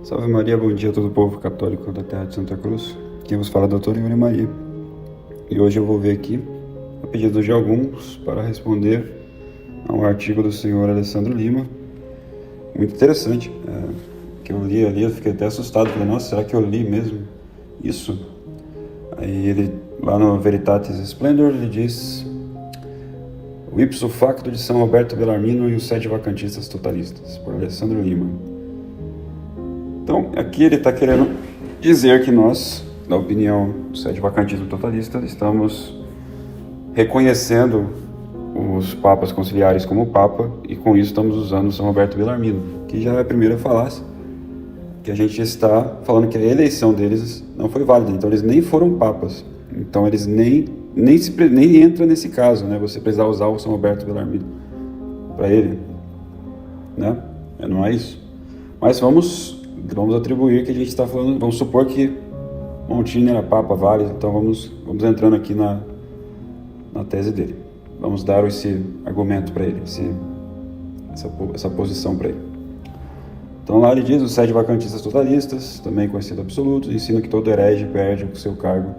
Salve Maria, bom dia a todo o povo católico da terra de Santa Cruz. Quem vos fala é o Dr. Yuri Maria. E hoje eu vou ver aqui, a pedido de alguns, para responder a um artigo do senhor Alessandro Lima. Muito interessante, que eu li ali, eu fiquei até assustado. Falei, nossa, será que eu li mesmo isso? Aí ele, lá no Veritatis Splendor, ele diz: o ipso facto de São Roberto Bellarmino e os 7 vacantistas totalistas, por Alessandro Lima. Então, aqui ele está querendo dizer que nós, na opinião do 7 vacantismo totalista, estamos reconhecendo os papas conciliares como papa, e com isso estamos usando São Roberto Bellarmino, que já é a primeira falácia, que a gente está falando que a eleição deles não foi válida, então eles nem foram papas, então eles nem entram nesse caso, né? Você precisar usar o São Roberto Bellarmino para ele, né? Não é isso. Mas vamos atribuir que a gente está falando, vamos supor que Montini era papa válido, então vamos entrando aqui na tese dele. Vamos dar esse argumento para ele, essa posição para ele. Então lá ele diz: os 7 vacantistas totalistas, também conhecido absolutos, ensinam que todo herege perde o seu cargo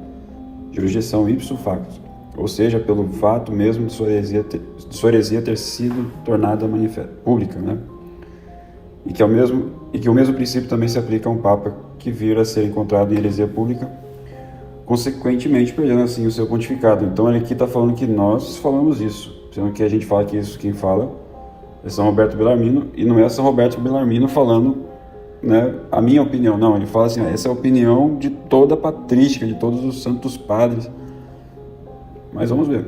de jurisdição ipso facto, ou seja, pelo fato mesmo de sua heresia ter sido tornada pública, né? E que o mesmo princípio também se aplica a um papa que vir a ser encontrado em heresia pública, consequentemente perdendo assim o seu pontificado. Então ele aqui está falando que nós falamos isso, sendo que a gente fala que isso quem fala é São Roberto Bellarmino, e não é São Roberto Bellarmino falando, né, a minha opinião, não, ele fala assim, essa é a opinião de toda a patrística, de todos os santos padres. Mas vamos ver.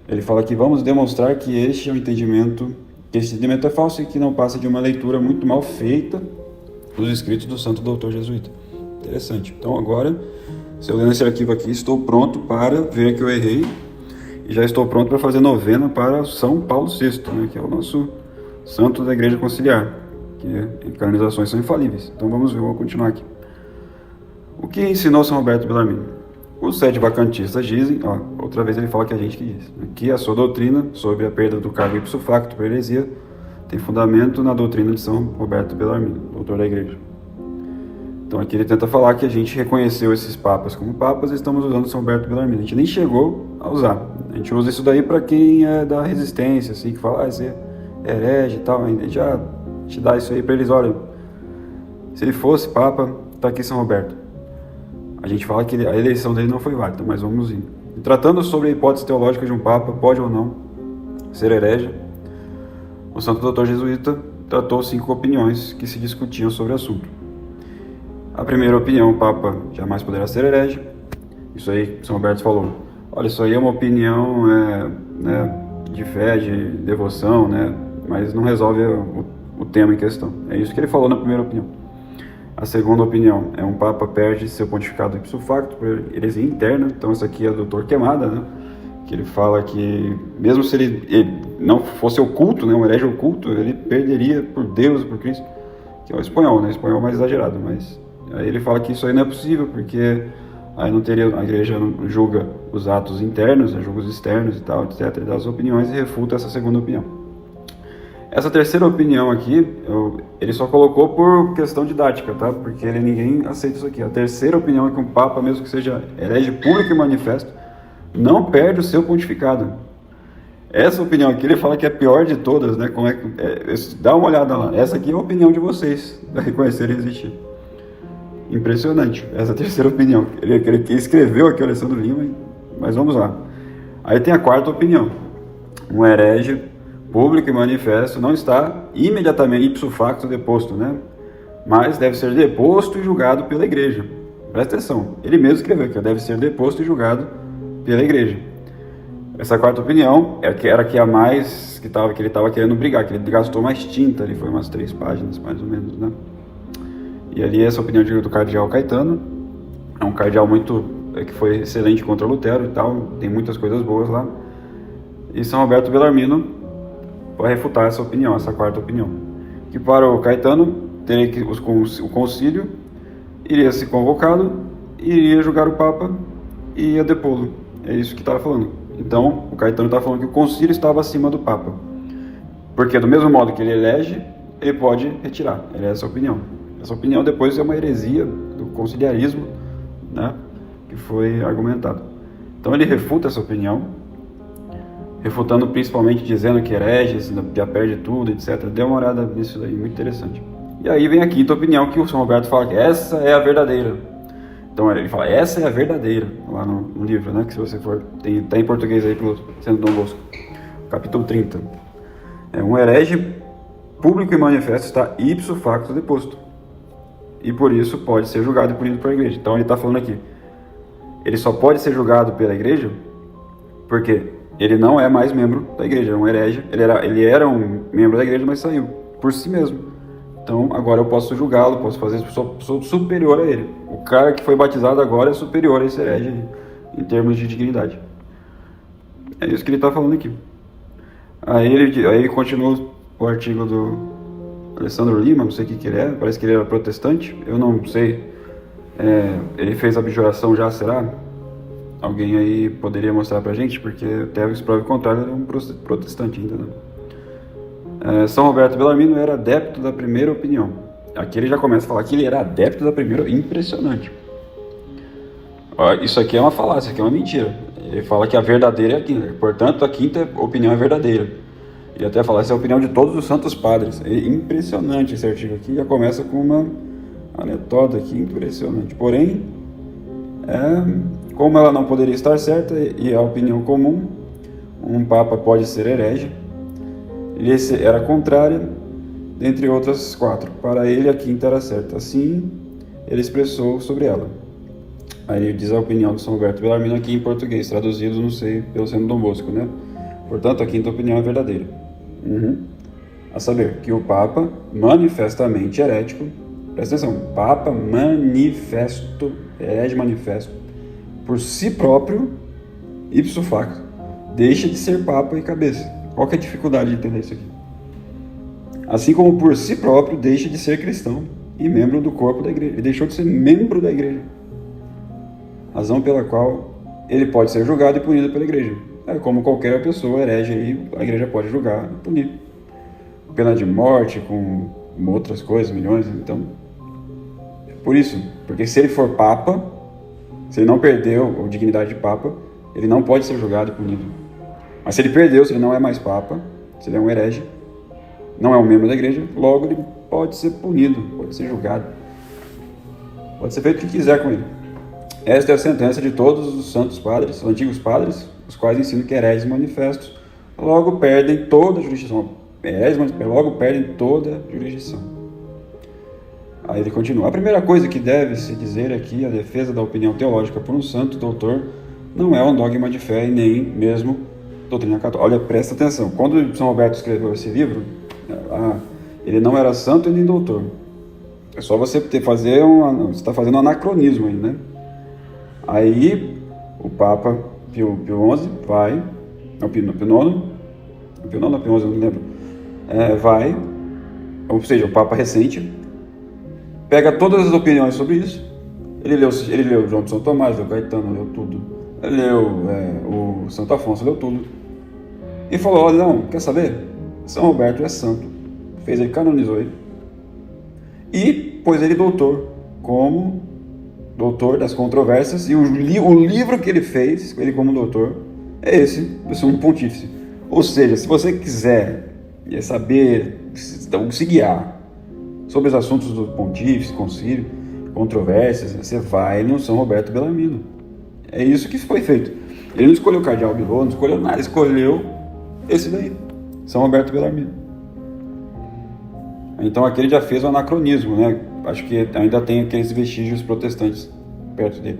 Ele fala que vamos demonstrar que esse entendimento é falso e que não passa de uma leitura muito mal feita dos escritos do santo doutor jesuíta. Interessante. Então agora, se eu ler esse arquivo aqui, estou pronto para ver que eu errei, e já estou pronto para fazer novena para São Paulo VI, né, que é o nosso santo da Igreja Conciliar, que canonizações são infalíveis. Então vamos ver, vou continuar aqui. O que ensinou São Roberto Bellarmino? Os 7 vacantistas dizem, outra vez ele fala que a gente que diz, que a sua doutrina sobre a perda do cargo ipso facto por heresia tem fundamento na doutrina de São Roberto Bellarmino, doutor da Igreja. Então aqui ele tenta falar que a gente reconheceu esses papas como papas e estamos usando São Roberto Bellarmino. A gente nem chegou a usar. A gente usa isso daí para quem é da resistência, assim, que fala, você é herege e tal. A gente já te dá isso aí para eles, olha, se ele fosse papa, tá aqui São Roberto. A gente fala que a eleição dele não foi válida, mas vamos ir. E tratando sobre a hipótese teológica de um papa, pode ou não ser herege, o santo doutor jesuíta tratou 5 opiniões que se discutiam sobre o assunto. A primeira opinião: o papa jamais poderá ser herege. Isso aí, São Roberto falou, olha, isso aí é uma opinião né, de fé, de devoção, né, mas não resolve o tema em questão. É isso que ele falou na primeira opinião. A segunda opinião é: um papa perde seu pontificado ipso facto por heresia interna. Então isso aqui é do Dr. Queimada, né, que ele fala que mesmo se ele não fosse oculto, né, um herege oculto, ele perderia por Deus, por Cristo, que é o espanhol, né, espanhol mais exagerado, mas aí ele fala que isso aí não é possível, porque aí não teria, a igreja não julga os atos internos, julga os externos e tal, etc, ele dá as opiniões e refuta essa segunda opinião. Essa terceira opinião aqui, ele só colocou por questão didática, tá? Porque ninguém aceita isso aqui. A terceira opinião é que um papa, mesmo que seja herege público e manifesto, não perde o seu pontificado. Essa opinião aqui, ele fala que é a pior de todas, né? Dá uma olhada lá. Essa aqui é a opinião de vocês, da reconhecer e existir. Impressionante, essa terceira opinião. Ele escreveu aqui o Alessandro Lima, mas vamos lá. Aí tem a quarta opinião. Um herege público e manifesto não está imediatamente ipso facto deposto, né? Mas deve ser deposto e julgado pela igreja. Presta atenção, ele mesmo escreveu que deve ser deposto e julgado pela igreja. Essa quarta opinião era que a mais que ele estava querendo brigar, que ele gastou mais tinta, ali foi umas 3 páginas mais ou menos, né? E ali essa opinião do cardeal Caetano, é um cardeal que foi excelente contra Lutero e tal, tem muitas coisas boas lá. E São Roberto Bellarmino para refutar essa opinião, essa quarta opinião, que para o Caetano teria que o concílio iria ser convocado, iria julgar o Papa e ia depô-lo. É isso que estava falando. Então o Caetano está falando que o concílio estava acima do Papa, porque do mesmo modo que ele elege, ele pode retirar. É essa a opinião. Essa opinião depois é uma heresia do conciliarismo, né, que foi argumentado. Então ele refuta essa opinião, refutando principalmente dizendo que hereges já perde tudo, etc. Dê uma olhada nisso aí, muito interessante. E aí vem a quinta opinião, que o São Roberto fala que essa é a verdadeira. Então ele fala, essa é a verdadeira, lá no livro, né, que se você for, tá em português aí pelo Centro Dom Bosco, capítulo 30. Um herege público e manifesto está ipso facto deposto, e por isso pode ser julgado e punido pela igreja. Então ele está falando aqui, ele só pode ser julgado pela igreja porque ele não é mais membro da igreja, é um herege. Ele era um membro da igreja, mas saiu por si mesmo. Então agora eu posso julgá-lo, posso fazer, sou superior a ele. O cara que foi batizado agora é superior a esse herege em termos de dignidade. É isso que ele está falando aqui. Aí ele continua o artigo do Alessandro Lima, não sei o que ele é, parece que ele era protestante, eu não sei. Ele fez abjuração já, será? Alguém aí poderia mostrar pra gente, porque até o prova contrário, ele é um protestante ainda, né? São Roberto Bellarmino era adepto da primeira opinião. Aqui ele já começa a falar que ele era adepto da primeira, impressionante. Isso aqui é uma falácia, isso aqui é uma mentira. Ele fala que a verdadeira é a quinta, portanto a quinta opinião é verdadeira. Ele até fala, essa é a opinião de todos os santos padres. É impressionante esse artigo aqui, já começa com uma anedota aqui impressionante. Porém, como ela não poderia estar certa, e é a opinião comum, um papa pode ser herege, ele era contrária, dentre outras 4. Para ele, a quinta era certa. Assim, ele expressou sobre ela. Aí ele diz a opinião de São Roberto Bellarmino aqui em português, traduzido, não sei, pelo Centro Dom Bosco, né? Portanto, a quinta opinião é verdadeira. A saber, que o Papa, manifestamente herético, presta atenção, Papa manifesto, herege manifesto, por si próprio, ipso facto, deixa de ser Papa e cabeça. Qual que é a dificuldade de entender isso aqui? Assim como por si próprio deixa de ser cristão e membro do corpo da igreja. Ele deixou de ser membro da igreja. Razão pela qual ele pode ser julgado e punido pela igreja. Como qualquer pessoa herege aí, a igreja pode julgar e punir. Pena de morte, com outras coisas, milhões, então... Por isso, porque se ele for Papa, se ele não perdeu a dignidade de Papa, ele não pode ser julgado e punido. Mas se ele perdeu, se ele não é mais Papa, se ele é um herege, não é um membro da igreja, logo ele pode ser punido, pode ser julgado. Pode ser feito o que quiser com ele. Esta é a sentença de todos os santos padres, os antigos padres, os quais ensinam que hereges manifestos logo perdem toda a jurisdição. Hereges manifestos logo perdem toda a jurisdição. Aí ele continua. A primeira coisa que deve se dizer aqui, a defesa da opinião teológica por um santo doutor, não é um dogma de fé e nem mesmo doutrina católica. Olha, presta atenção. Quando São Roberto escreveu esse livro, ele não era santo e nem doutor. É só você fazer você está fazendo um anacronismo aí, né? Aí o Papa Pio XI vai, não, Pio IX, Pio XI, não me lembro, vai, ou seja, o Papa recente, pega todas as opiniões sobre isso. Ele leu João de São Tomás, leu Caetano, leu tudo. Ele leu o Santo Afonso, leu tudo. E falou, olha, não, quer saber? São Roberto é santo. Fez ele, canonizou ele. E pôs ele doutor, como doutor das controvérsias. E o livro que ele fez, ele como doutor, é esse, do Sumo Pontífice. Ou seja, se você quiser saber, se guiar sobre os assuntos do Pontífice, concílio, controvérsias, você vai no São Roberto Bellarmino. É isso que foi feito. Ele não escolheu o Cardeal Bilot, não escolheu nada, escolheu esse daí, São Roberto Bellarmino. Então aqui ele já fez um anacronismo, né? Acho que ainda tem aqueles vestígios protestantes perto dele.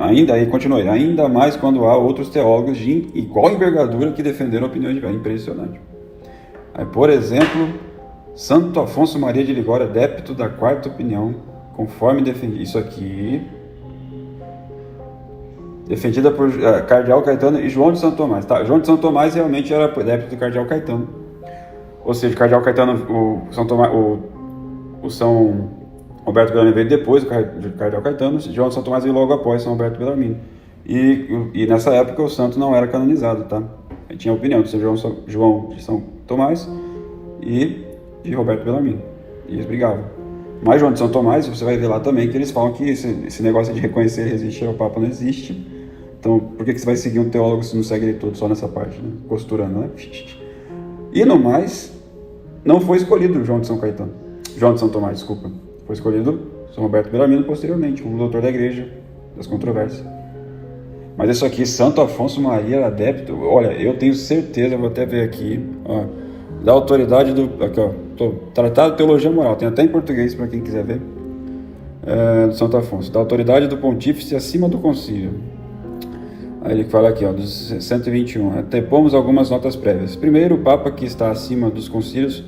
Ainda aí, continue, ainda mais quando há outros teólogos de igual envergadura que defenderam a opinião de fé. Impressionante. Aí, por exemplo, Santo Afonso Maria de Ligório, adepto da quarta opinião, conforme defendido. Isso aqui, defendida por Cardeal Caetano e João de Santo Tomás. Tá, João de Santo Tomás realmente era adepto do Cardeal Caetano. Ou seja, o Cardeal Caetano, o São Roberto Bellarmino veio depois do Cardeal Caetano, João de Santo Tomás veio logo após São Roberto Bellarmino. E nessa época o santo não era canonizado, tá? Aí tinha a opinião de João de São Tomás e de Roberto Bellarmino. E eles brigavam. Mas João de São Tomás, você vai ver lá também que eles falam que esse negócio de reconhecer e resistir ao Papa não existe. Então, por que você vai seguir um teólogo se não segue ele todo só nessa parte, né? Costurando, né? E no mais, não foi escolhido João de São Tomás, desculpa. Foi escolhido São Roberto Bellarmino posteriormente, como doutor da igreja, das controvérsias. Mas isso aqui, Santo Afonso Maria era adepto. Olha, eu tenho certeza, vou até ver aqui, ó, da autoridade do... Aqui, ó, Tratado de Teologia Moral, tem até em português para quem quiser ver, do Santo Afonso. Da autoridade do pontífice acima do concílio. Aí ele fala aqui, ó, dos 121. Antepomos algumas notas prévias. Primeiro, o Papa que está acima dos concílios,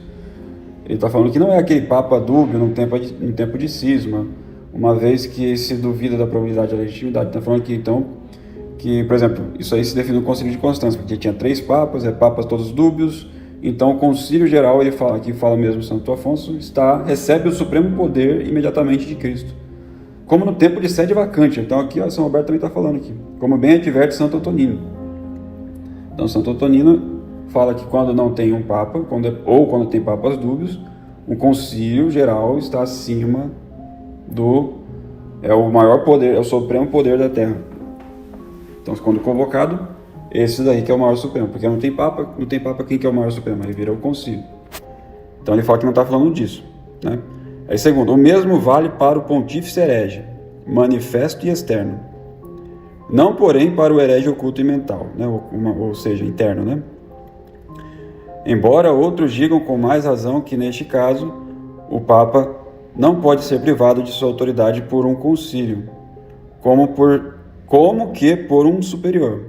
ele está falando que não é aquele Papa dúbio num tempo de cisma, uma vez que se duvida da probabilidade da legitimidade. Está falando aqui, então, que, por exemplo, isso aí se define no Concílio de Constância, porque tinha 3 papas, papas todos dúbios. Então, o Concílio Geral, ele fala, aqui fala mesmo Santo Afonso, recebe o supremo poder imediatamente de Cristo, como no tempo de sede vacante. Então, aqui, ó, São Roberto também está falando aqui, como bem adverte Santo Antonino. Então, Santo Antonino fala que quando não tem um papa, ou quando tem papas dúbios, o Concílio Geral está acima é o maior poder, é o supremo poder da Terra. Então, quando convocado, esse daí que é o maior supremo, porque não tem papa, quem que é o maior supremo? Ele vira o concílio. Então ele fala que não está falando disso, né? Aí segundo, o mesmo vale para o pontífice herege, manifesto e externo, não porém para o herege oculto e mental, né? Ou seja, interno, né? Embora outros digam com mais razão que neste caso o Papa não pode ser privado de sua autoridade por um concílio, como que por um superior,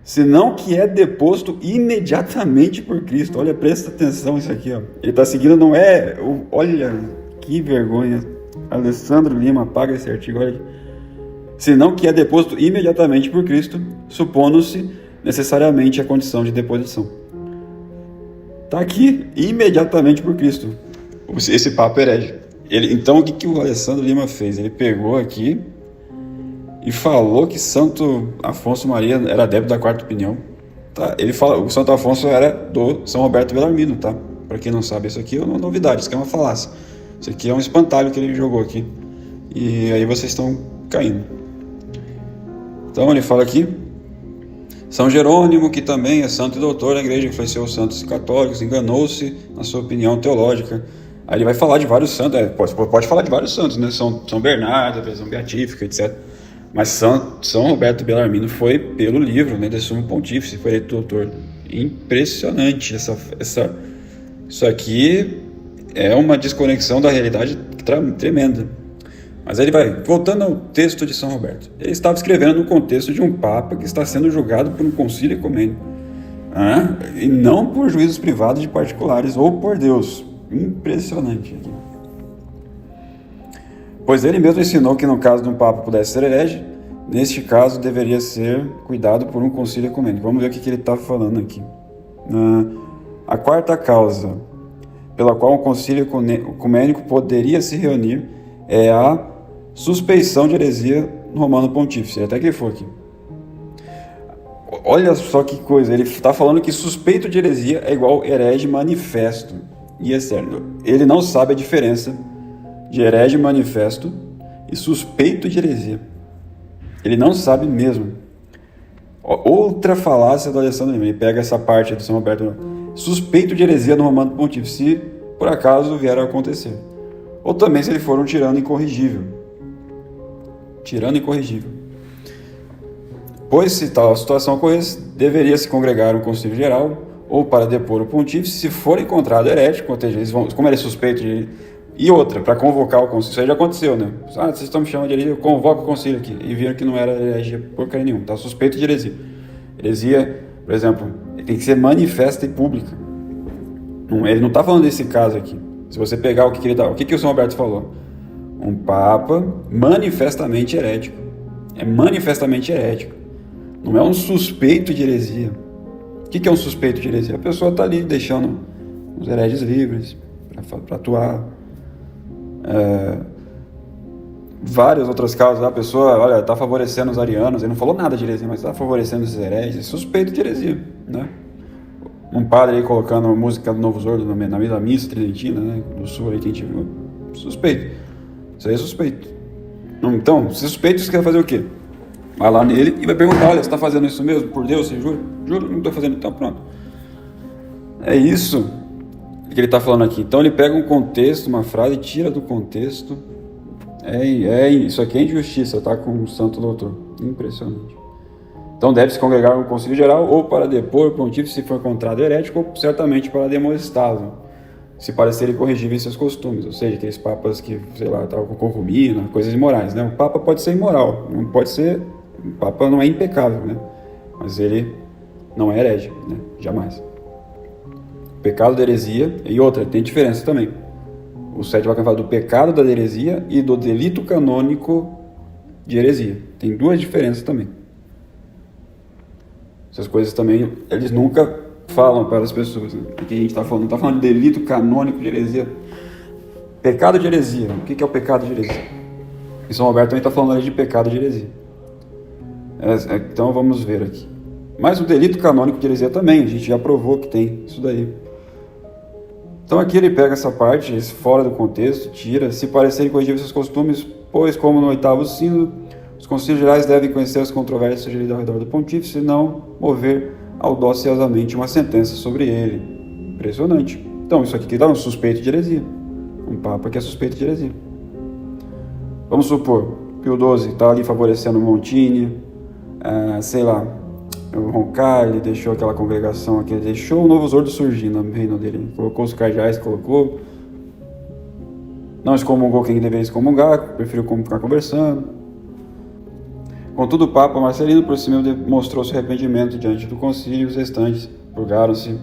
senão que é deposto imediatamente por Cristo. Olha, presta atenção isso aqui, ó. Ele está seguindo, não é... Olha, que vergonha. Alessandro Lima, apaga esse artigo, olha aqui. Senão que é deposto imediatamente por Cristo, supondo-se necessariamente a condição de deposição. Está aqui, imediatamente por Cristo, esse Papa herege. Então, o que o Alessandro Lima fez? Ele pegou aqui e falou que Santo Afonso Maria era adepto da quarta opinião. Tá? Ele fala, o Santo Afonso era do São Roberto Bellarmino, tá? Para quem não sabe, isso aqui é uma novidade, isso aqui é uma falácia. Isso aqui é um espantalho que ele jogou aqui. E aí vocês estão caindo. Então ele fala aqui, São Jerônimo, que também é santo e doutor da igreja, influenciou os santos católicos, enganou-se na sua opinião teológica. Aí ele vai falar de vários santos, pode falar de vários santos, né? São Bernardo, a visão beatífica, etc. Mas São Roberto Bellarmino foi pelo livro, né, de Sumo Pontífice, foi eleito doutor. Impressionante. Isso aqui é uma desconexão da realidade tremenda. Mas ele vai, voltando ao texto de São Roberto. Ele estava escrevendo no contexto de um Papa que está sendo julgado por um concílio ecumênico, e não por juízos privados de particulares ou por Deus. Impressionante aqui. Pois ele mesmo ensinou que no caso de um Papa pudesse ser herege, neste caso deveria ser cuidado por um concílio ecumênico. Vamos ver o que ele está falando aqui. A quarta causa pela qual um concílio ecumênico poderia se reunir é a suspeição de heresia no Romano Pontífice. Até que ele for aqui. Olha só que coisa, ele está falando que suspeito de heresia é igual herege manifesto e externo. Ele não sabe a diferença de herege manifesto e suspeito de heresia. Ele não sabe mesmo. Outra falácia do Alessandro Lima. Ele pega essa parte do São Roberto. Suspeito de heresia no Romano Pontífice, se por acaso vier a acontecer. Ou também se ele for um tirano incorrigível. Tirano incorrigível. Pois se tal situação ocorresse, deveria se congregar um concílio geral ou para depor o pontífice, se for encontrado herético, ou seja, como ele é suspeito de... E outra, para convocar o concílio, isso aí já aconteceu, né? Vocês estão me chamando de heresia, eu convoco o concílio aqui. E viram que não era heresia porcaria nenhuma, tá suspeito de heresia. Heresia, por exemplo, tem que ser manifesta e pública. Ele não está falando desse caso aqui. Se você pegar o que o São Roberto falou? Um Papa manifestamente herético. É manifestamente herético. Não é um suspeito de heresia. O que é um suspeito de heresia? A pessoa está ali deixando os hereges livres para atuar. Várias outras causas, a pessoa, olha, está favorecendo os arianos, ele não falou nada de heresia, mas está favorecendo os hereges, é suspeito de heresia, né? Um padre aí colocando a música do Novo Zordo na meio da missa tridentina, né, do sul aí que a gente viu, Suspeito. Isso aí é suspeito. Então, se suspeito, você quer fazer o quê? Vai lá nele e vai perguntar, olha, você está fazendo isso mesmo? Por Deus, você jura? Juro, não estou fazendo, então pronto. É isso que ele está falando aqui. Então ele pega um contexto, uma frase, tira do contexto. Isso aqui é injustiça, tá? Com o santo doutor. Impressionante. Então deve-se congregar no concílio geral ou para depor o pontífice se for encontrado herético, ou certamente para demonstrá-lo, se parecer incorrigível em seus costumes. Ou seja, aqueles papas que, sei lá, estavam com concubina, coisas imorais, né? O papa pode ser imoral, não pode ser... O papa não é impecável, né? Mas ele não é herege, né? Jamais. Pecado da heresia, e outra, tem diferença também. O Sétimo Vaticano fala do pecado da heresia e do delito canônico de heresia. Tem duas diferenças também. Essas coisas também, eles nunca falam para as pessoas. Né? Aqui a gente está falando, não está falando de delito canônico de heresia. Pecado de heresia. O que é o pecado de heresia? E São Roberto também está falando ali de pecado de heresia. Então vamos ver aqui. Mas o delito canônico de heresia também, a gente já provou que tem isso daí. Então aqui ele pega essa parte, fora do contexto, tira, se parecerem corrigíveis seus costumes, pois como no oitavo sínodo, os concílios gerais devem conhecer as controvérsias sugeridas ao redor do pontífice e não mover audaciosamente uma sentença sobre ele. Impressionante. Então isso aqui dá um suspeito de heresia. Um papa que é suspeito de heresia. Vamos supor, Pio XII está ali favorecendo Montini, sei lá, o Roncalli deixou aquela congregação aqui, deixou o Novus Ordo surgir no reino dele, colocou os cardeais, não excomungou quem deveria excomungar, preferiu ficar conversando. Contudo, o Papa Marcelino, por si mesmo, demonstrou seu arrependimento diante do concílio e os restantes purgaram-se,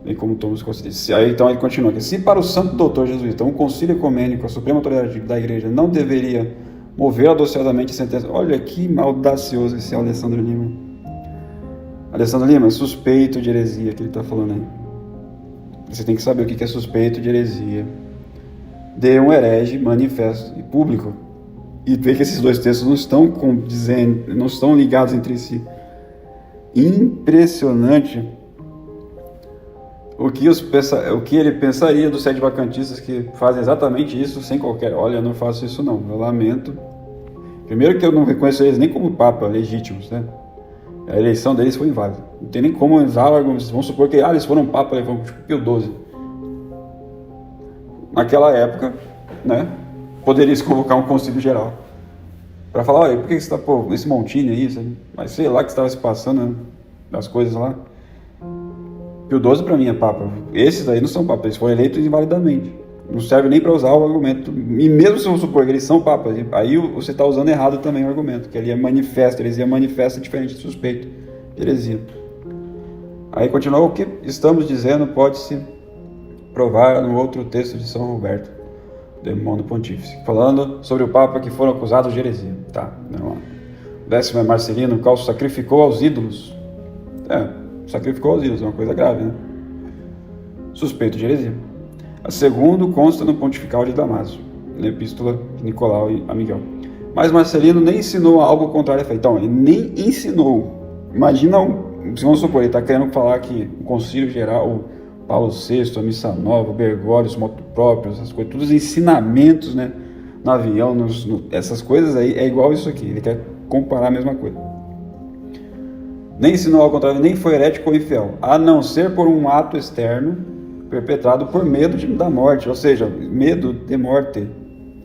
bem como todos os concílios. Aí então ele continua aqui, se para o santo doutor jesuíta um concílio ecumênico, a suprema autoridade da igreja, não deveria mover audaciosadamente a sentença, olha que audacioso esse Alessandro Lima. Alessandro Lima, suspeito de heresia que ele está falando aí. Você tem que saber o que é suspeito de heresia de um herege manifesto e público. E ver que esses dois textos não estão ligados entre si. Impressionante o que ele pensaria dos sete vacantistas que fazem exatamente isso sem qualquer... Olha, eu não faço isso não, eu lamento. Primeiro que eu não reconheço eles nem como papa legítimos, né? A eleição deles foi inválida. Não tem nem como usar argumentos. Vamos supor que eles foram papa, eles foram tipo Pio XII. Naquela época, né, poderia se convocar um concílio geral para falar, olha, por que você está, esse Montini aí, mas sei lá que estava se passando, né, das coisas lá. Pio XII para mim é papa. Esses aí não são papas, eles foram eleitos invalidamente. Não serve nem para usar o argumento. E mesmo se eu supor que eles são papas, aí você está usando errado também o argumento, que ele é manifesto, heresia manifesta diferente de suspeito, heresia. Aí continua, o que estamos dizendo pode-se provar no outro texto de São Roberto, de Mono Pontífice, falando sobre o Papa que foram acusados de heresia. Tá, não. O 10º é Marcelino, o qual sacrificou aos ídolos. Sacrificou aos ídolos, é uma coisa grave, né? Suspeito de heresia. A segundo consta no Pontifical de Damasio, na Epístola de Nicolau e a Miguel. Mas Marcelino nem ensinou algo contrário a fé. Então, ele nem ensinou. Imagina, vamos supor, ele está querendo falar que o Concílio Geral, Paulo VI, a Missa Nova, Bergoglio, os motos próprios, essas coisas, todos os ensinamentos, né, no avião, essas coisas aí, é igual isso aqui. Ele quer comparar a mesma coisa. Nem ensinou ao contrário, nem foi herético ou infiel, a não ser por um ato externo perpetrado por medo da morte, ou seja, medo de morte.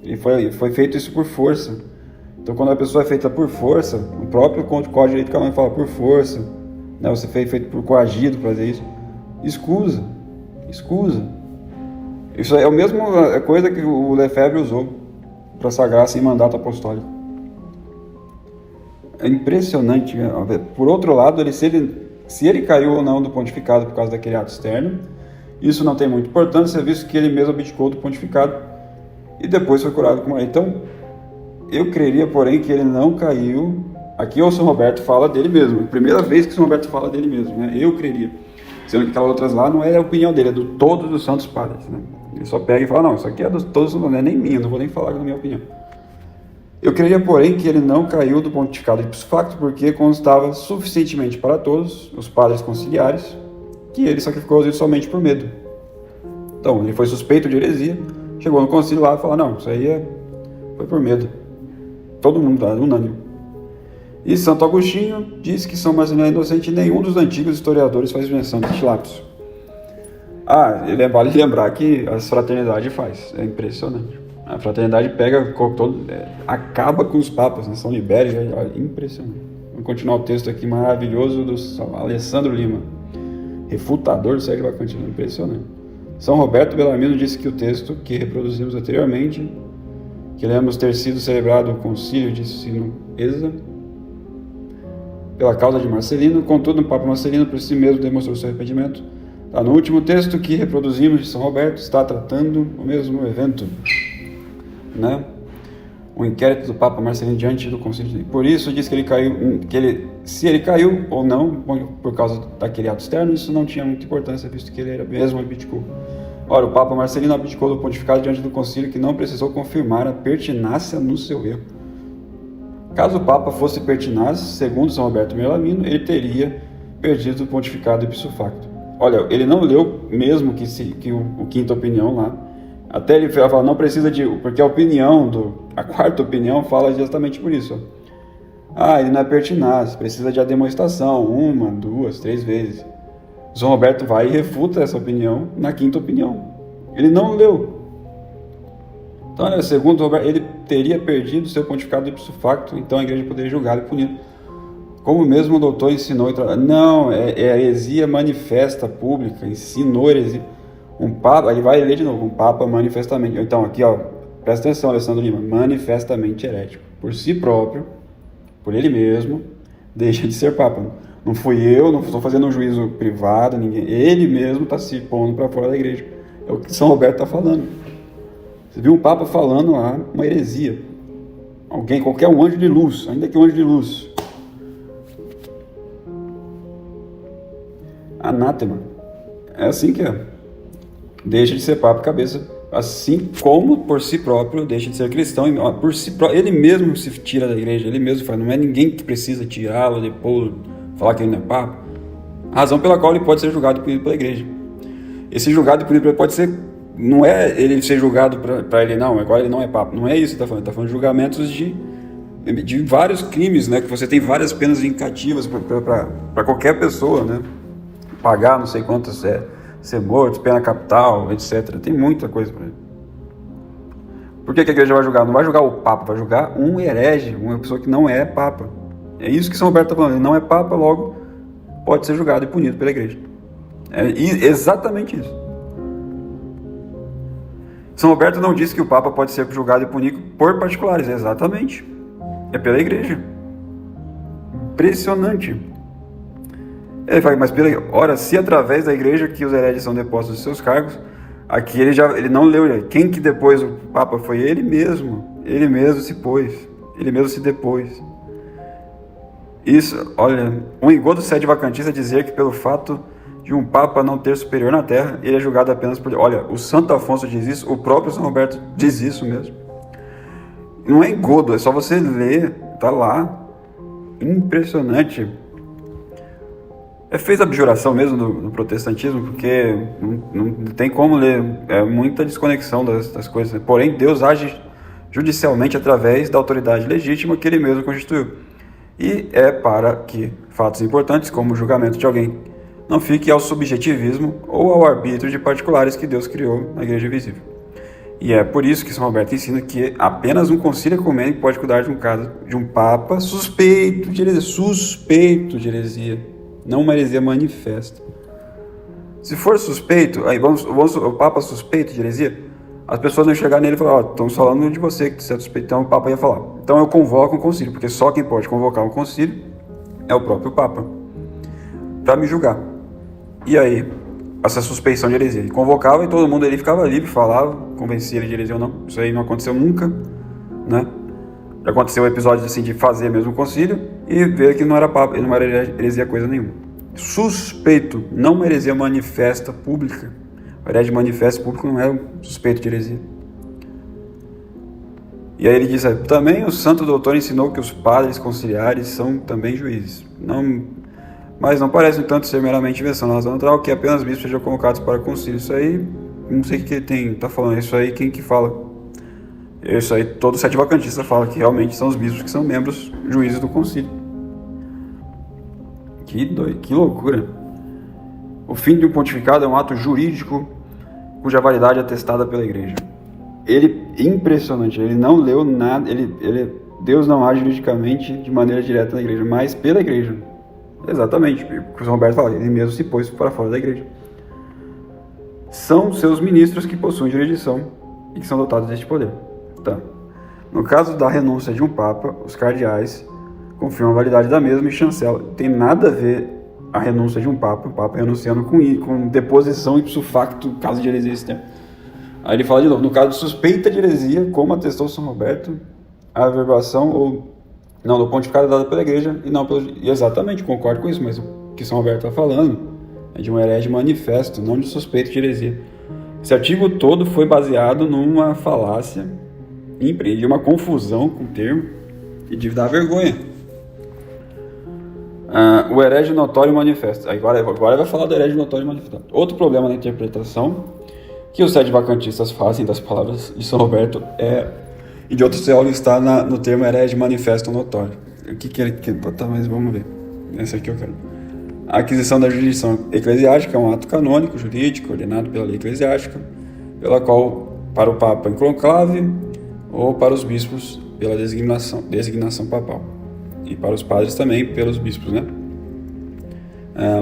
E foi feito isso por força. Então, quando a pessoa é feita por força, o próprio Código de Direito Canônico fala por força, né? Você foi feito por coagido para fazer isso. Escusa. Isso é a mesma coisa que o Lefebvre usou para sagrar sem mandato apostólico. É impressionante. Por outro lado, se ele caiu ou não do pontificado por causa daquele ato externo, isso não tem muita importância, visto que ele mesmo abdicou do pontificado e depois foi curado com uma. Então, eu creria, porém, que ele não caiu. Aqui o São Roberto fala dele mesmo. Primeira vez que São Roberto fala dele mesmo, né? Eu creria. Sendo que aquelas outras lá não é a opinião dele, é de todos os santos padres, né? Ele só pega e fala, não, isso aqui é de todos, não é nem minha, não vou nem falar da minha opinião. Eu creria, porém, que ele não caiu do pontificado ipso facto, porque constava suficientemente para todos os padres conciliares que ele sacrificou os ídolos somente por medo. Então, ele foi suspeito de heresia, chegou no concílio lá e falou, não, isso aí foi por medo. Todo mundo, unânime. E Santo Agostinho diz que São Marcelino é inocente e nenhum dos antigos historiadores faz menção deste lapso. Vale lembrar que a fraternidade faz, é impressionante. A fraternidade pega acaba com os papas, né? São Libério, impressionante. Vamos continuar o texto aqui maravilhoso do São Alessandro Lima, refutador do século vacantino, impressionante. São Roberto Bellarmino disse que o texto que reproduzimos anteriormente, que lemos ter sido celebrado o concílio de Sinuesa pela causa de Marcelino, contudo o Papa Marcelino por si mesmo demonstrou seu arrependimento. No último texto que reproduzimos de São Roberto está tratando o mesmo evento, né? O inquérito do Papa Marcelino diante do concílio. Por isso diz que ele caiu, se ele caiu ou não por causa daquele ato externo, isso não tinha muita importância, visto que ele era mesmo abdicou. Ora, o Papa Marcelino abdicou do pontificado diante do concílio, que não precisou confirmar a pertinácia no seu erro. Caso o Papa fosse pertinaz, segundo São Roberto Bellarmino, ele teria perdido o pontificado ipso facto. Olha, ele não leu mesmo que o quinta opinião lá. Até ele fala, não precisa de... Porque a quarta opinião fala justamente por isso. Ele não é pertinaz, precisa de a demonstração, 1, 2, 3 vezes. São Roberto vai e refuta essa opinião na quinta opinião. Ele não leu. Então, segundo Roberto, ele teria perdido seu pontificado ipso facto, então a igreja poderia julgá-lo e puni-lo. Como o mesmo doutor ensinou... Não, é heresia manifesta pública, ensinou heresia. Um papa, ele vai ler de novo, um papa manifestamente... Então, aqui, presta atenção, Alessandro Lima, manifestamente herético. Por si próprio, por ele mesmo, deixa de ser papa. Não fui eu, não estou fazendo um juízo privado, ninguém. Ele mesmo está se pondo para fora da igreja. É o que São Roberto está falando. Você viu um papa falando lá, uma heresia. Qualquer um anjo de luz, ainda que um anjo de luz. Anátema. É assim que é. Deixa de ser papa cabeça. Assim como por si próprio deixa de ser cristão. Por si próprio, ele mesmo se tira da igreja. Ele mesmo fala. Não é ninguém que precisa tirá-lo depois, falar que ele não é papa. A razão pela qual ele pode ser julgado e punido pela igreja. Esse julgado e punido pode ser... Não é ele ser julgado para ele, não. Agora ele não é papa. Não é isso que ele está falando de julgamentos de vários crimes, né? Que você tem várias penas vingativas para qualquer pessoa, né? Pagar não sei quantas, ser morto, pena capital, etc. Tem muita coisa para ele. Por que a igreja vai julgar? Não vai julgar o papa, vai julgar um herege, uma pessoa que não é papa. É isso que São Roberto está falando. Ele não é papa, logo pode ser julgado e punido pela igreja. É exatamente isso. São Roberto não disse que o Papa pode ser julgado e punido por particulares, exatamente. É pela igreja. Impressionante. Ele fala, mas ora, se através da igreja que os hereges são depostos de seus cargos, aqui ele não leu, quem que depois o Papa foi? Ele mesmo se pôs, ele mesmo se depôs. Isso, olha, um engodo sede vacantista dizer que pelo fato de um Papa não ter superior na terra, ele é julgado apenas por... Olha, o Santo Afonso diz isso, o próprio São Roberto diz isso mesmo. Não é engodo, é só você ler, tá lá. Impressionante. Fez abjuração mesmo do protestantismo, porque não tem como ler, é muita desconexão das coisas. Porém, Deus age judicialmente através da autoridade legítima que ele mesmo constituiu. E é para que fatos importantes, como o julgamento de alguém, não fique ao subjetivismo ou ao arbítrio de particulares que Deus criou na Igreja Visível. E é por isso que São Roberto ensina que apenas um concílio ecumênico pode cuidar de um caso de um Papa suspeito de heresia, não uma heresia manifesta. Se for suspeito, aí o Papa suspeito de heresia, as pessoas vão chegar nele e falar, estamos falando de você que você é suspeito, então o Papa ia falar. Então eu convoco um concílio, porque só quem pode convocar um concílio é o próprio Papa, para me julgar. E aí, essa suspeição de heresia, ele convocava e todo mundo ali ficava livre, falava, convencia ele de heresia ou não. Isso aí não aconteceu nunca, né? Já aconteceu o episódio assim de fazer mesmo o concílio e ver que não era Papa, ele não era heresia coisa nenhuma. Suspeito, não uma heresia manifesta pública. O herege manifesto público não é um suspeito de heresia. E aí ele diz, também o santo doutor ensinou que os padres conciliares são também juízes. Mas não parece, no entanto, ser meramente invenção. Na razão natural que apenas bispos sejam convocados para o concílio. Isso aí, não sei o que tá falando, isso aí quem que fala? Isso aí todo sedevacantista fala que realmente são os bispos que são membros juízes do concílio. Que loucura. O fim de um pontificado é um ato jurídico cuja validade é atestada pela igreja. Impressionante, ele não leu nada, Deus não age juridicamente de maneira direta na igreja, mas pela igreja. Exatamente, o São Roberto fala, ele mesmo se pôs para fora da igreja. São seus ministros que possuem jurisdição e que são dotados deste poder. Tá. No caso da renúncia de um papa, os cardeais confirmam a validade da mesma e chancelam. Tem nada a ver a renúncia de um papa, o papa renunciando com deposição ipso facto, caso de heresia externa. Aí ele fala de novo, no caso de suspeita de heresia, como atestou São Roberto, a averbação do pontificado é dada pela igreja e não pelo... Exatamente, concordo com isso, mas o que São Roberto está falando é de um herege manifesto, não de suspeita de heresia. Esse artigo todo foi baseado numa falácia, de uma confusão com o termo e de dar vergonha. O herege notório manifesto. Agora vai falar do herege notório manifesto. Outro problema na interpretação que os sedevacantistas fazem das palavras de São Roberto e de outros teólogos está no termo herege manifesto notório. O que ele quer botar, mas vamos ver. Esse aqui eu quero. A aquisição da jurisdição eclesiástica é um ato canônico, jurídico, ordenado pela lei eclesiástica, pela qual, para o Papa em conclave, ou para os bispos, pela designação papal. E para os padres também, pelos bispos, né?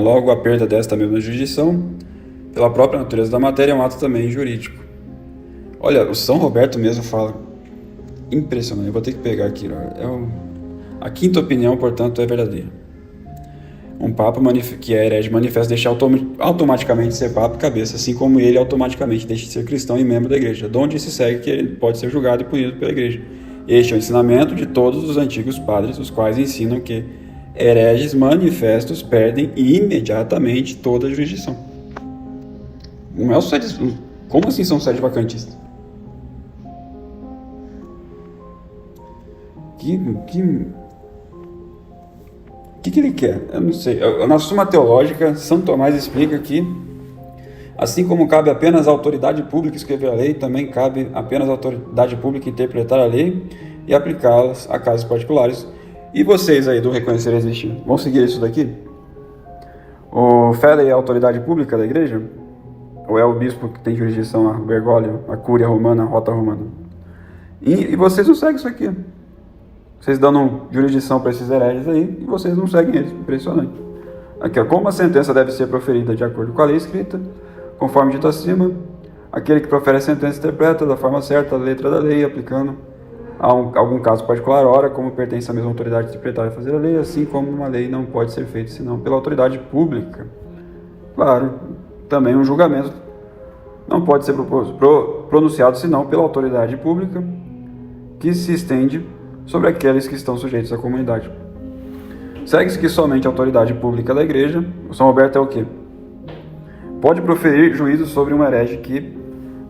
Logo, a perda desta mesma jurisdição, pela própria natureza da matéria, é um ato também jurídico. Olha, o São Roberto mesmo fala, impressionante, eu vou ter que pegar aqui, a quinta opinião, portanto, é verdadeira. Um papa que é herege manifesto deixa automaticamente ser papa e cabeça, assim como ele automaticamente deixa de ser cristão e membro da igreja, de onde se segue que ele pode ser julgado e punido pela igreja. Este é o ensinamento de todos os antigos padres, os quais ensinam que hereges manifestos perdem imediatamente toda a jurisdição. Não é o Como assim são sedevacantistas? O que ele quer? Eu não sei. Na Suma Teológica, São Tomás explica que, assim como cabe apenas à autoridade pública escrever a lei, também cabe apenas à autoridade pública interpretar a lei e aplicá-las a casos particulares. E vocês aí do Reconhecer Existir, vão seguir isso daqui? O Félix é a autoridade pública da igreja? Ou é o bispo que tem jurisdição, a Bergoglio, a Cúria Romana, a Rota Romana? E vocês não seguem isso aqui. Vocês dando jurisdição para esses hereges aí, e vocês não seguem eles. Impressionante. Aqui, ó, como a sentença deve ser proferida de acordo com a lei escrita, conforme dito acima, aquele que profere a sentença interpreta da forma certa a letra da lei, aplicando a algum caso particular, ora, como pertence à mesma autoridade interpretar e fazer a lei, assim como uma lei não pode ser feita senão pela autoridade pública. Claro, também um julgamento não pode ser pronunciado senão pela autoridade pública, que se estende sobre aqueles que estão sujeitos à comunidade. Segue-se que somente a autoridade pública da igreja, o São Roberto é o quê? Pode proferir juízo sobre um herege que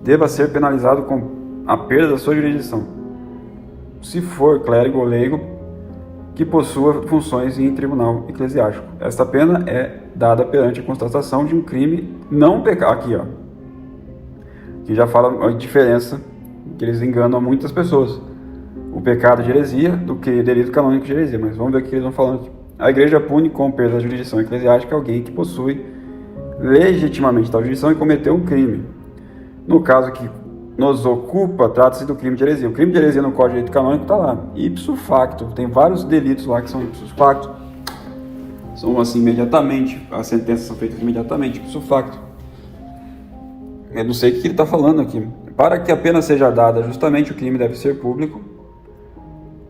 deva ser penalizado com a perda da sua jurisdição, se for clérigo ou leigo que possua funções em tribunal eclesiástico. Esta pena é dada perante a constatação de um crime não pecado. Aqui, ó, que já fala a diferença, que eles enganam muitas pessoas. O pecado de heresia do que delito canônico de heresia. Mas vamos ver o que eles vão falando aqui. A igreja pune com perda da jurisdição eclesiástica alguém que possui legitimamente tal jurisdição e cometeu um crime. No caso que nos ocupa, trata-se do crime de heresia. O crime de heresia no Código de Direito Canônico está lá. Ipso facto. Tem vários delitos lá que são ipso facto. São assim imediatamente. As sentenças são feitas imediatamente. Ipso facto. Eu não sei o que ele está falando aqui. Para que a pena seja dada, justamente o crime deve ser público,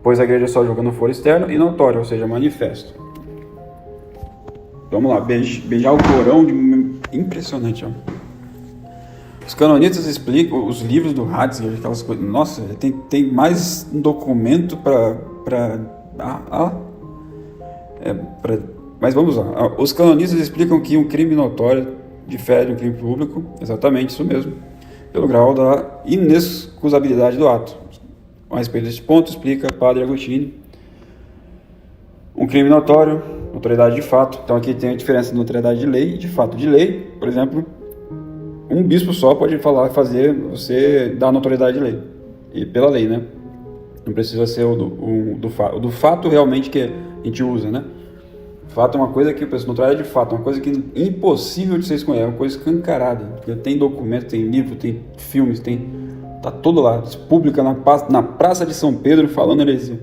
pois a igreja só julga no foro externo e notório, ou seja, manifesto. Vamos lá, beijar o Corão, impressionante, ó. Os canonistas explicam os livros do Ratzinger, aquelas coisas. Nossa, tem mais um documento mas vamos lá. Os canonistas explicam que um crime notório difere de um crime público, exatamente isso mesmo, pelo grau da inexcusabilidade do ato. A respeito desse ponto, explica Padre Agostini. Um crime notório, notoriedade de fato. Então aqui tem a diferença de notoriedade de lei e de fato. De lei, por exemplo, um bispo só pode fazer você dar notoriedade de lei, e pela lei, né? Não precisa ser o do fato realmente que a gente usa, né? Fato é uma coisa que, notoriedade de fato, é uma coisa que é impossível de ser escondida, é uma coisa escancarada. Tem documento, tem livro, tem filmes, tá tudo lá, pública na Praça de São Pedro falando heresia.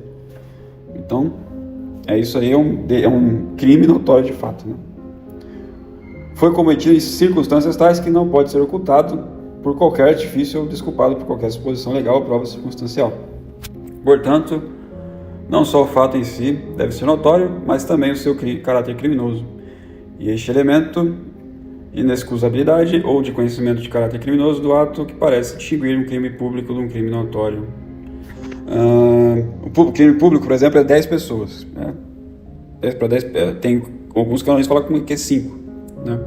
Então, isso aí é um crime notório de fato, né? Foi cometido em circunstâncias tais que não pode ser ocultado por qualquer artifício ou desculpado por qualquer suposição legal ou prova circunstancial. Portanto, não só o fato em si deve ser notório, mas também o seu caráter criminoso. E este elemento, inexcusabilidade ou de conhecimento de caráter criminoso do ato que parece distinguir um crime público de um crime notório. O crime público, por exemplo, é 10 pessoas. Né? 10 para 10, tem alguns canônicos que falam que é 5. Né?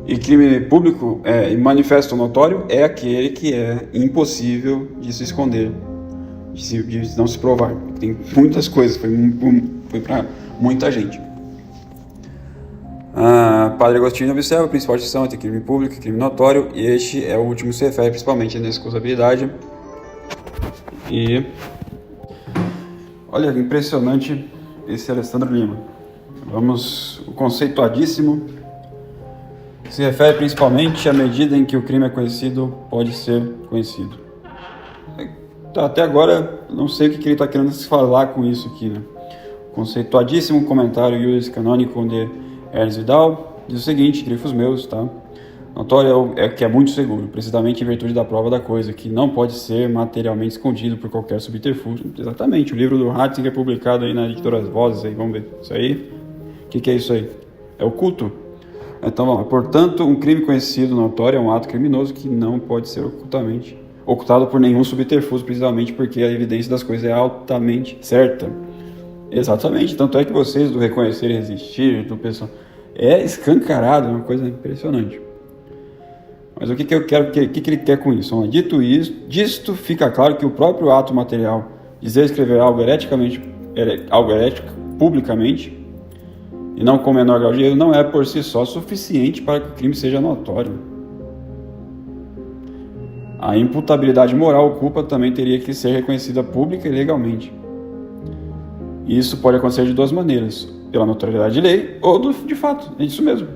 E crime público manifesto notório é aquele que é impossível de se esconder, de não se provar. Tem muitas coisas, foi para muita gente. Padre Agostinho observa a principal distinção entre crime público e crime notório, e este é o último que se refere principalmente à inexcusabilidade. E olha, impressionante esse Alessandro Lima. O conceituadíssimo se refere principalmente à medida em que o crime é conhecido, pode ser conhecido. Até agora, não sei o que ele está querendo falar com isso aqui, né? Conceituadíssimo comentário Iuris Canônico de Ernst Vidal diz o seguinte, grifos meus, tá? Notório é que é muito seguro, precisamente em virtude da prova da coisa, que não pode ser materialmente escondido por qualquer subterfúgio. Exatamente, o livro do Ratzinger é publicado aí na editora As Vozes, aí, vamos ver, isso aí, o que é isso aí? É oculto? Então, vamos lá. Portanto, um crime conhecido notório é um ato criminoso que não pode ser ocultado por nenhum subterfúgio, precisamente porque a evidência das coisas é altamente certa. Exatamente, tanto é que vocês do reconhecer e resistir, do pessoal, é escancarado, é uma coisa impressionante. Mas o que eu quero, o que ele quer com isso? Dito isso, disto fica claro que o próprio ato material, dizer e escrever algo herético publicamente, e não com menor grau de erro, não é por si só suficiente para que o crime seja notório. A imputabilidade moral ou culpa também teria que ser reconhecida pública e legalmente. Isso pode acontecer de duas maneiras, pela notoriedade de lei ou de fato, é isso mesmo.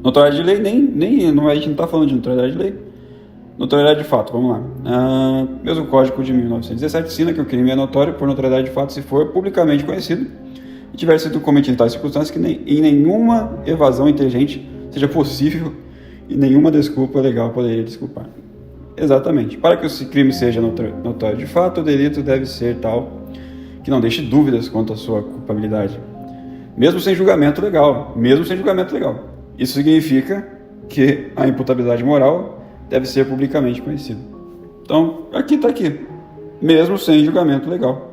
Notoriedade de lei, a gente não está falando de notoriedade de lei. Notoriedade de fato, vamos lá. Mesmo Código de 1917 ensina que o crime é notório por notoriedade de fato se for publicamente conhecido e tiver sido cometido em tais circunstâncias que em nenhuma evasão inteligente seja possível e nenhuma desculpa legal poderia desculpar. Exatamente. Para que o crime seja notório de fato, o delito deve ser tal que não deixe dúvidas quanto à sua culpabilidade, mesmo sem julgamento legal. Isso significa que a imputabilidade moral deve ser publicamente conhecida. Então, está aqui, mesmo sem julgamento legal.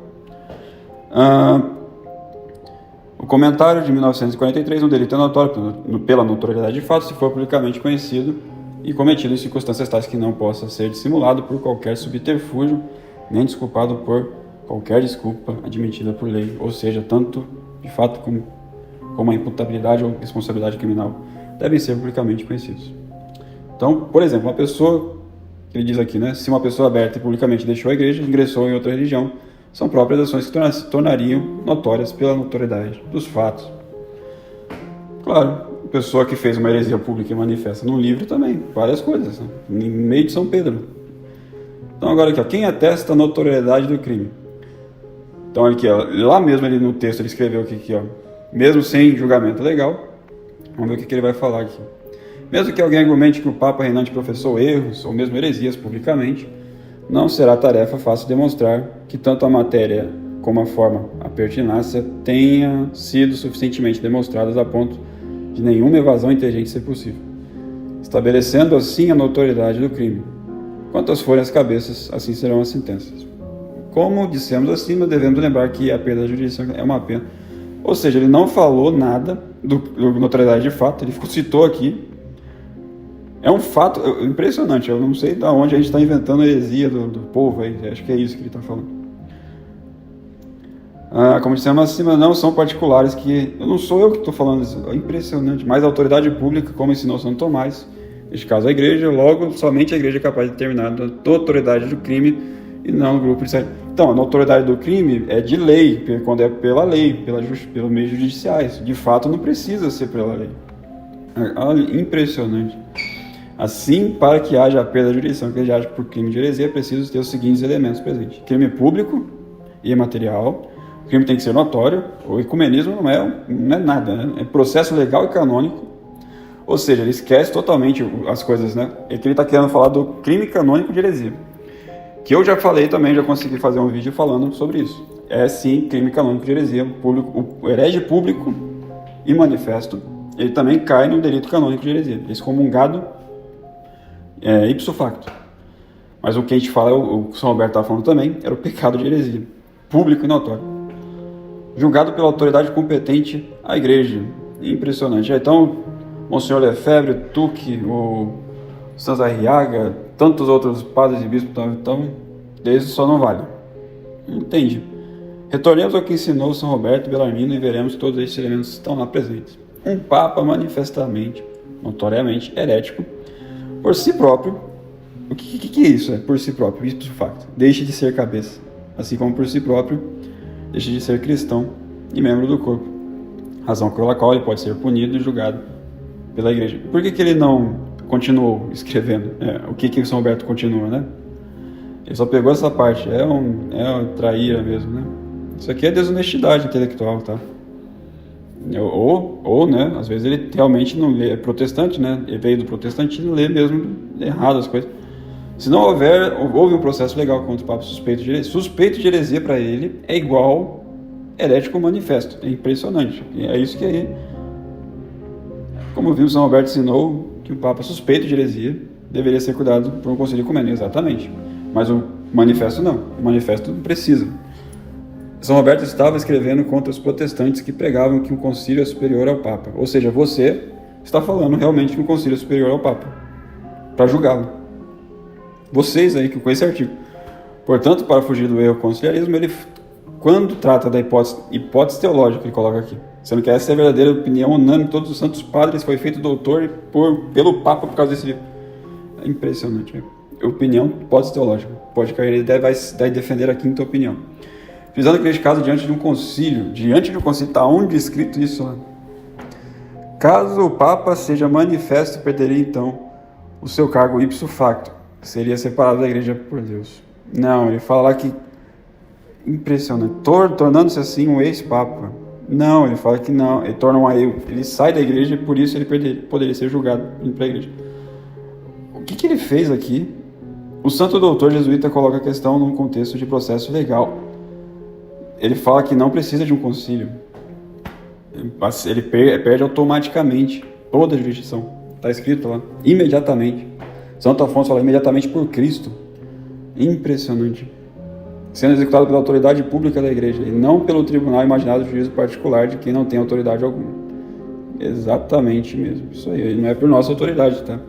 O comentário de 1943, um delito é notório pela notoriedade de fato se for publicamente conhecido e cometido em circunstâncias tais que não possa ser dissimulado por qualquer subterfúgio, nem desculpado por qualquer desculpa admitida por lei, ou seja, tanto de fato como a imputabilidade ou responsabilidade criminal devem ser publicamente conhecidos. Então, por exemplo, uma pessoa, ele diz aqui, né, se uma pessoa aberta e publicamente deixou a igreja, ingressou em outra religião, são próprias ações que se tornariam notórias pela notoriedade dos fatos. Claro, a pessoa que fez uma heresia pública e manifesta num livro também, várias coisas, né? Em meio de São Pedro. Então agora aqui, quem atesta a notoriedade do crime? Então aqui, lá mesmo ali no texto ele escreveu aqui, mesmo sem julgamento legal, vamos ver o que ele vai falar aqui. Mesmo que alguém argumente que o Papa reinante professou erros ou mesmo heresias publicamente, não será tarefa fácil demonstrar que tanto a matéria como a forma, a pertinácia, tenha sido suficientemente demonstradas a ponto de nenhuma evasão inteligente ser possível, estabelecendo assim a notoriedade do crime. Quantas forem as cabeças, assim serão as sentenças. Como dissemos acima, devemos lembrar que a perda da jurisdição é uma pena. Ou seja, ele não falou nada do notoriedade de fato, ele citou aqui. É um fato impressionante, eu não sei de onde a gente está inventando a heresia do povo aí, acho que é isso que ele está falando. Como dissemos acima, não são particulares que... Não sou eu que estou falando isso, é impressionante, mas a autoridade pública, como ensinou Santo Tomás, neste caso a igreja, logo somente a igreja é capaz de determinar a notoriedade do crime e não o grupo de sacerdotes. Então, a notoriedade do crime é de lei, quando é pela lei, pelo meios judiciais. De fato, não precisa ser pela lei. Olha, impressionante. Assim, para que haja a perda da jurisdição eclesiástica por crime de heresia, é preciso ter os seguintes elementos presentes: crime público e imaterial. O crime tem que ser notório. O ecumenismo não é nada, né? É processo legal e canônico. Ou seja, ele esquece totalmente as coisas, né? É que ele está querendo falar do crime canônico de heresia, que eu já falei também, já consegui fazer um vídeo falando sobre isso. É sim crime canônico de heresia. O herege público e manifesto, ele também cai no delito canônico de heresia. Excomungado ipso facto. Mas o que a gente fala, o São Roberto está falando também, era o pecado de heresia, público e notório. Julgado pela autoridade competente, a igreja. Impressionante. Então, Monsenhor Lefebvre, Tuque, o Santos Arriaga, tantos outros padres e bispos, então, desde só não vale. Entende? Retornemos ao que ensinou São Roberto Bellarmino e veremos que todos esses elementos estão lá presentes. Um Papa manifestamente, notoriamente herético, por si próprio. O que é isso? É por si próprio, ipso facto. Deixa de ser cabeça, assim como por si próprio, deixa de ser cristão e membro do corpo. Razão pela qual ele pode ser punido e julgado pela igreja. Por que ele não continuou escrevendo? O que São Roberto continua, né? Ele só pegou essa parte. É uma traíra mesmo, né? Isso aqui é desonestidade intelectual, tá? Ou, né? Às vezes ele realmente não lê. É protestante, né? Ele veio do protestantismo, lê mesmo errado as coisas. Se não houve um processo legal contra o Papa suspeito de heresia. Suspeito de heresia para ele é igual herético manifesto. É impressionante. É isso que aí, como vimos, São Roberto ensinou que o Papa suspeito de heresia deveria ser cuidado por um concílio ecumênico, exatamente. Mas o manifesto não. O manifesto não precisa. São Roberto estava escrevendo contra os protestantes que pregavam que um concílio é superior ao Papa. Ou seja, você está falando realmente que um concílio é superior ao Papa, para julgá-lo. Vocês aí que com esse artigo. Portanto, para fugir do erro conciliarismo, ele, quando trata da hipótese teológica, ele coloca aqui, sendo que essa é a verdadeira opinião unânime de todos os santos padres, foi feito doutor pelo Papa por causa desse livro. É impressionante, né? Opinião, hipótese teológica. Pode cair, ele vai defender a quinta opinião. Frisando que neste caso, diante de um concílio, está onde escrito isso lá? Caso o Papa seja manifesto, perderia então o seu cargo ipso facto, seria separado da igreja por Deus. Não, ele fala lá que, impressionante, tornando-se assim um ex-papa. Não, ele fala que não, ele torna um aeu, ele sai da igreja e por isso ele poderia ser julgado para a igreja. O que ele fez aqui? O santo doutor jesuíta coloca a questão num contexto de processo legal. Ele fala que não precisa de um concílio. Ele perde automaticamente toda a jurisdição. Está escrito lá, imediatamente. Santo Afonso fala imediatamente por Cristo. Impressionante. Sendo executado pela autoridade pública da igreja e não pelo tribunal imaginado de juízo particular de quem não tem autoridade alguma. Exatamente mesmo. Isso aí não é por nossa autoridade, tá?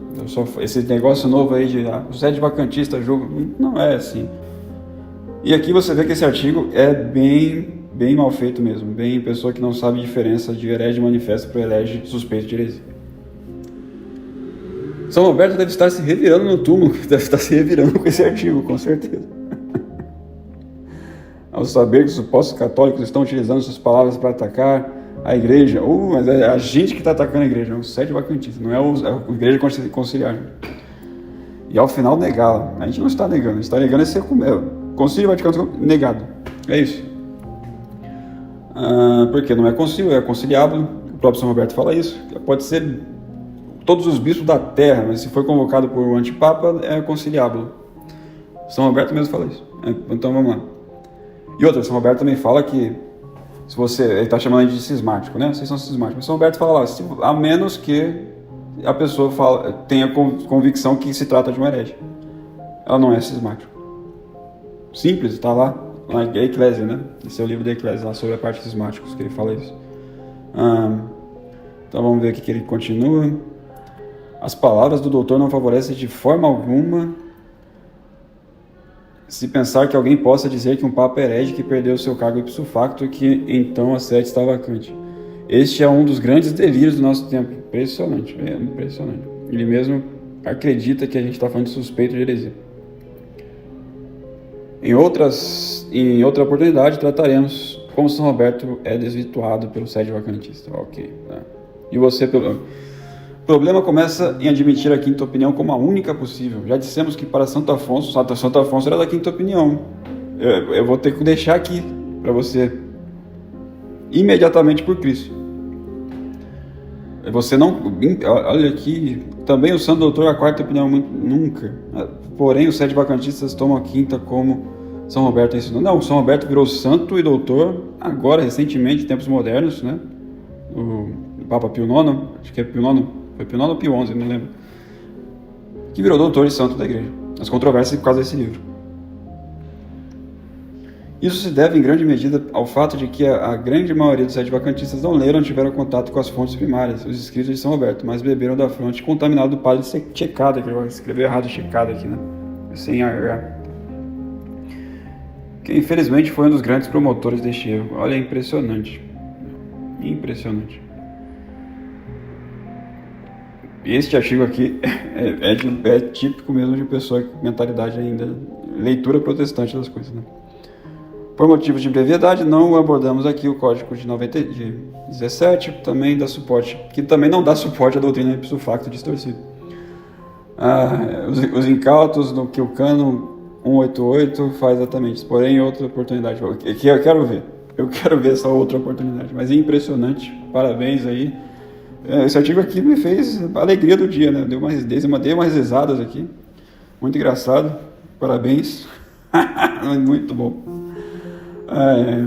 Esse negócio novo aí de o sede vacantista julga, não é assim. E aqui você vê que esse artigo é bem mal feito mesmo. Bem pessoa que não sabe a diferença de herege manifesto para herege suspeito de heresia. São Roberto deve estar se revirando no túmulo, deve estar se revirando com esse artigo, com certeza. Ao saber que os supostos católicos estão utilizando suas palavras para atacar a igreja, mas é a gente que está atacando a igreja, é o sede vacantista, não é a igreja conciliar. E ao final negá-la. A gente não está negando, a gente está negando esse concílio Vaticano negado. É isso. Porque não é concílio, é conciliábulo. O próprio São Roberto fala isso. Pode ser todos os bispos da terra, mas se for convocado por um antipapa, é conciliábulo. São Roberto mesmo fala isso. Então vamos lá. E outra, São Roberto também fala que ele está chamando de cismático, né? Vocês são cismáticos. São Roberto fala lá, a menos que a pessoa tenha convicção que se trata de um herege. Ela não é cismático. Simples, está lá na Eclésia, né? Esse é o livro da Eclésia, lá sobre a parte dos cismáticos, que ele fala isso. Então vamos ver aqui que ele continua. As palavras do doutor não favorecem de forma alguma se pensar que alguém possa dizer que um papa é herege que perdeu seu cargo ipso facto e que então a sede está vacante. Este é um dos grandes delírios do nosso tempo. Impressionante, impressionante. Ele mesmo acredita que a gente está falando de suspeito de heresia. Em outra oportunidade, trataremos como São Roberto é desvirtuado pelo sede vacantista. Ok. Tá. E você, o problema começa em admitir a quinta opinião como a única possível. Já dissemos que para Santo Afonso era da quinta opinião. Eu vou ter que deixar aqui para você imediatamente por Cristo. Você não... Olha aqui, também o Santo Doutor, a quarta opinião, nunca. Porém, os sete vacantistas tomam a quinta como São Roberto ensinou. Não, São Roberto virou santo e doutor agora, recentemente, em tempos modernos, né? O Papa Pio IX, acho que é Pio IX, foi Pio IX ou Pio XI, não lembro, que virou doutor e santo da igreja. As controvérsias por causa desse livro. Isso se deve em grande medida ao fato de que a grande maioria dos sete vacantistas não leram ou tiveram contato com as fontes primárias, os escritos de São Roberto, mas beberam da fonte contaminada do padre Checada, que eu escrevi errado Checada aqui, né? Sem H. Que infelizmente foi um dos grandes promotores deste erro. Olha, é impressionante. Impressionante. E este artigo aqui é típico mesmo de pessoa com mentalidade ainda, leitura protestante das coisas, né? Por motivos de brevidade, não abordamos aqui o Código de 17, também dá suporte, que também não dá suporte à doutrina ipso facto distorcida. Os incautos no que o Cânon 188 faz exatamente, porém em outra oportunidade. Que eu quero ver essa outra oportunidade, mas é impressionante, parabéns aí. Esse artigo aqui me fez a alegria do dia, né? Dei umas risadas aqui, muito engraçado, parabéns, muito bom.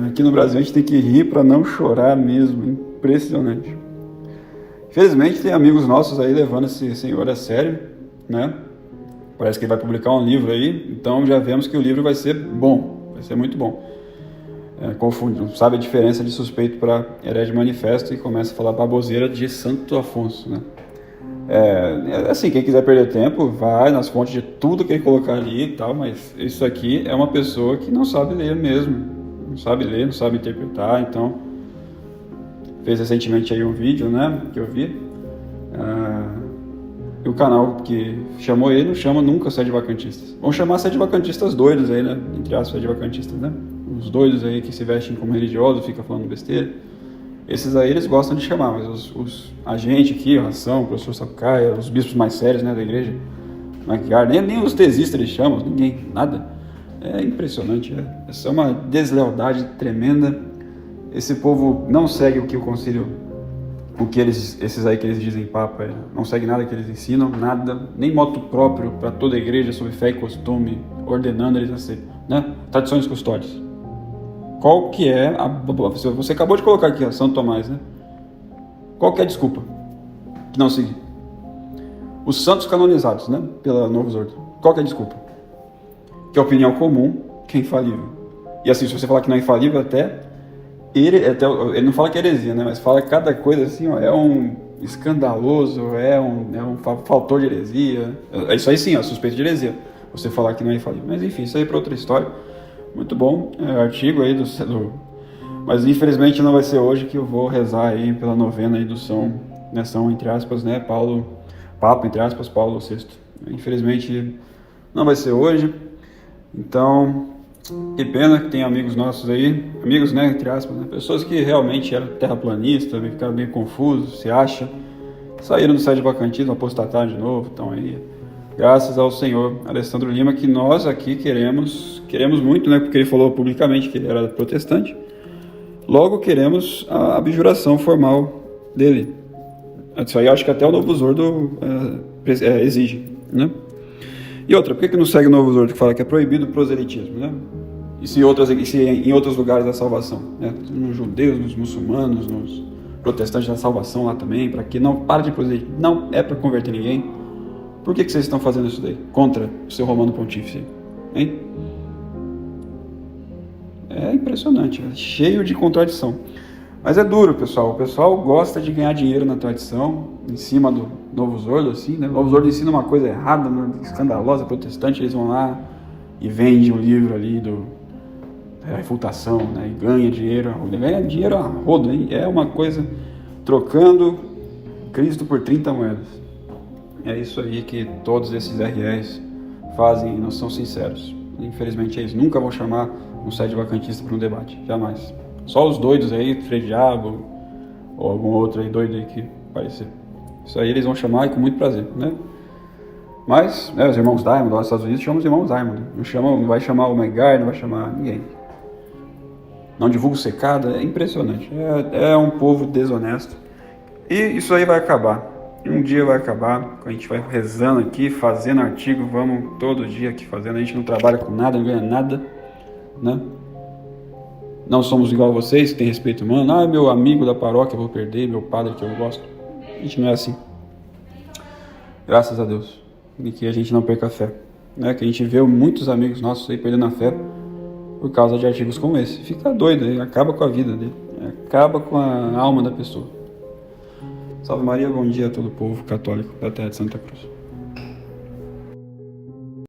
Aqui no Brasil a gente tem que rir para não chorar mesmo, impressionante. Infelizmente tem amigos nossos aí levando esse senhor a sério, né? Parece que ele vai publicar um livro aí, então já vemos que o livro vai ser bom, vai ser muito bom. Sabe a diferença de suspeito para herege manifesto e começa a falar baboseira de Santo Afonso, né? Assim, quem quiser perder tempo, vai nas fontes de tudo que ele colocar ali e tal, mas isso aqui é uma pessoa que não sabe ler mesmo. Não sabe ler, não sabe interpretar, então fez recentemente aí um vídeo, né, que eu vi, e o canal que chamou ele não chama nunca sede vacantistas. Vão chamar sede vacantistas doidos aí, né, entre aspas, sede vacantistas, né, os doidos aí que se vestem como religiosos, ficam falando besteira, esses aí eles gostam de chamar, mas a gente aqui, a Ração, o professor Sapucaia, os bispos mais sérios, né, da igreja, nem os tesistas eles chamam, ninguém, nada. É impressionante, essa é uma deslealdade tremenda. Esse povo não segue o que o concílio, esses aí que eles dizem papa, não segue nada que eles ensinam, nada, nem moto próprio para toda a igreja sobre fé e costume, ordenando eles a ser, né? Tradições custódias. Qual que é você acabou de colocar aqui, São Tomás, né? Qual que é a desculpa que não seguir? Os santos canonizados, né? Pela Novus Ordo. Qual que é a desculpa? Que a opinião comum que é infalível. E assim, se você falar que não é infalível, ele não fala que é heresia, né? Mas fala cada coisa assim, ó, é um escandaloso, é um faltor de heresia. É isso aí sim, ó, suspeito de heresia. Você falar que não é infalível. Mas enfim, isso aí é para outra história. Muito bom, artigo aí mas infelizmente não vai ser hoje que eu vou rezar aí pela novena aí do São, entre aspas, né? Papa, entre aspas, Paulo VI. Infelizmente não vai ser hoje. Então, que pena que tem amigos nossos aí, amigos, né, entre aspas, né, pessoas que realmente eram terraplanistas, ficaram meio confusos, se acha, saíram do sede vacantismo, apostataram de novo, então aí, graças ao senhor Alessandro Lima, que nós aqui queremos muito, né, porque ele falou publicamente que ele era protestante, logo queremos a abjuração formal dele. Isso aí eu acho que até o Novus Ordo exige, né? E outra, por que não segue o Novus Ordo que fala que é proibido o proselitismo, né? E se em outros lugares da salvação, né? Nos judeus, nos muçulmanos, nos protestantes da salvação lá também, para que não para de proselitismo, não é para converter ninguém. Por que vocês estão fazendo isso daí? Contra o seu Romano Pontífice, hein? É impressionante, cheio de contradição. Mas é duro, pessoal. O pessoal gosta de ganhar dinheiro na tradição, em cima do Novus Ordo, assim, né? O Novus Ordo ensina uma coisa errada, né? Escandalosa, protestante, eles vão lá e vendem o livro ali da refutação, né? E ganha dinheiro a rodo, hein? É uma coisa trocando Cristo por 30 moedas. É isso aí que todos esses RRs fazem e não são sinceros. Infelizmente eles nunca vão chamar um site vacantista para um debate, jamais. Só os doidos aí, Frei Diabo ou algum outro aí doido aí que parecer. Isso aí eles vão chamar e com muito prazer, né? Mas, os irmãos Diamond lá nos Estados Unidos chamam os irmãos Diamond. Não vai chamar o Megar, não vai chamar ninguém. Não divulga o secada, é impressionante. É um povo desonesto. E isso aí vai acabar. Um dia vai acabar. A gente vai rezando aqui, fazendo artigo, vamos todo dia aqui fazendo. A gente não trabalha com nada, não ganha nada, né? Não somos igual a vocês, que tem respeito humano. Ah, meu amigo da paróquia eu vou perder, meu padre que eu gosto. A gente não é assim. Graças a Deus. E que a gente não perca a fé. Né? Que a gente vê muitos amigos nossos aí perdendo a fé por causa de artigos como esse. Fica doido, aí, acaba com a vida dele. Acaba com a alma da pessoa. Salve Maria, bom dia a todo o povo católico da terra de Santa Cruz.